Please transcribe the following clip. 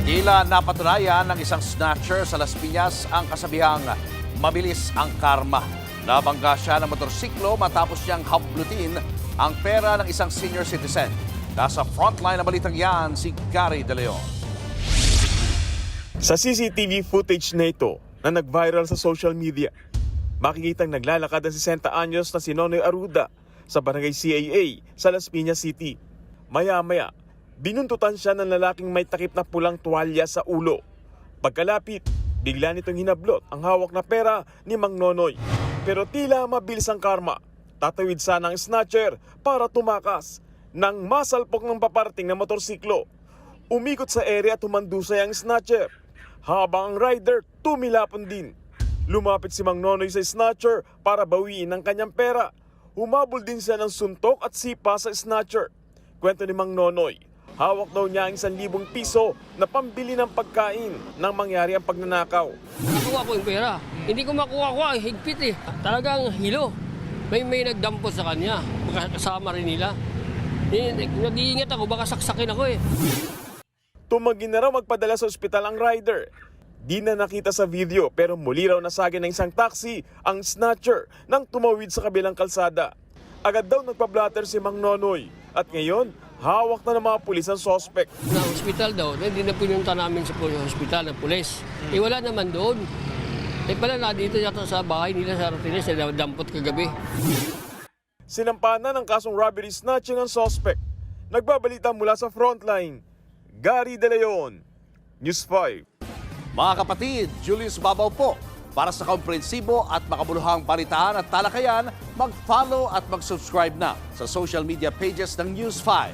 Tila napatunayan ng isang snatcher sa Las Piñas ang kasabihang mabilis ang karma. Nabangga siya ng motorsiklo matapos niyang hablutin ang pera ng isang senior citizen. Nasa frontline na balitang yan si Gary De Leon. Sa CCTV footage na ito na nag-viral sa social media, makikitang naglalakad ang 60 anyos na si Nonoy Aruda sa barangay CAA sa Las Piñas City. Maya-maya, binuntutan siya ng lalaking may takip na pulang tuwalya sa ulo. Pagkalapit, bigla nitong hinablot ang hawak na pera ni Mang Nonoy. Pero tila mabilis ang karma. Tatawid sana ang snatcher para tumakas nang masalpok ng paparating na motorsiklo. Umikot sa area at humandusay ang snatcher, habang ang rider tumilapon din. Lumapit si Mang Nonoy sa snatcher para bawiin ang kanyang pera. Humabol din siya ng suntok at sipa sa snatcher. Kwento ni Mang Nonoy, hawak daw niya ang 1,000 piso na pambili ng pagkain nang mangyari ang pagnanakaw. Nakuha ko yung pera. Hindi ko makuha higpit eh. Talagang hilo. May nagdampot sa kanya. Kasama rin nila. Nag-iingat ako, baka saksakin ako eh. Tumanggi na raw magpadala sa ospital ang rider. Di na nakita sa video pero muli raw nasagin ng isang taxi ang snatcher nang tumawid sa kabilang kalsada. Agad daw nagpa-blatter si Mang Nonoy at ngayon hawak na ng mga pulis ang suspect. Na hospital daw, hindi na pinunta namin sa hospital ng pulis. Eh wala naman doon. Eh pala na dito yata sa bahay nila sa Rotines, dampot kagabi. Sinampahan na ng kasong robbery snatching ang suspect. Nagbabalita mula sa frontline, Gary De Leon, News 5. Mga kapatid, Julius Babaw po. Para sa komprehensibo at makabuluhang balitaan at talakayan, mag-follow at mag-subscribe na sa social media pages ng News 5.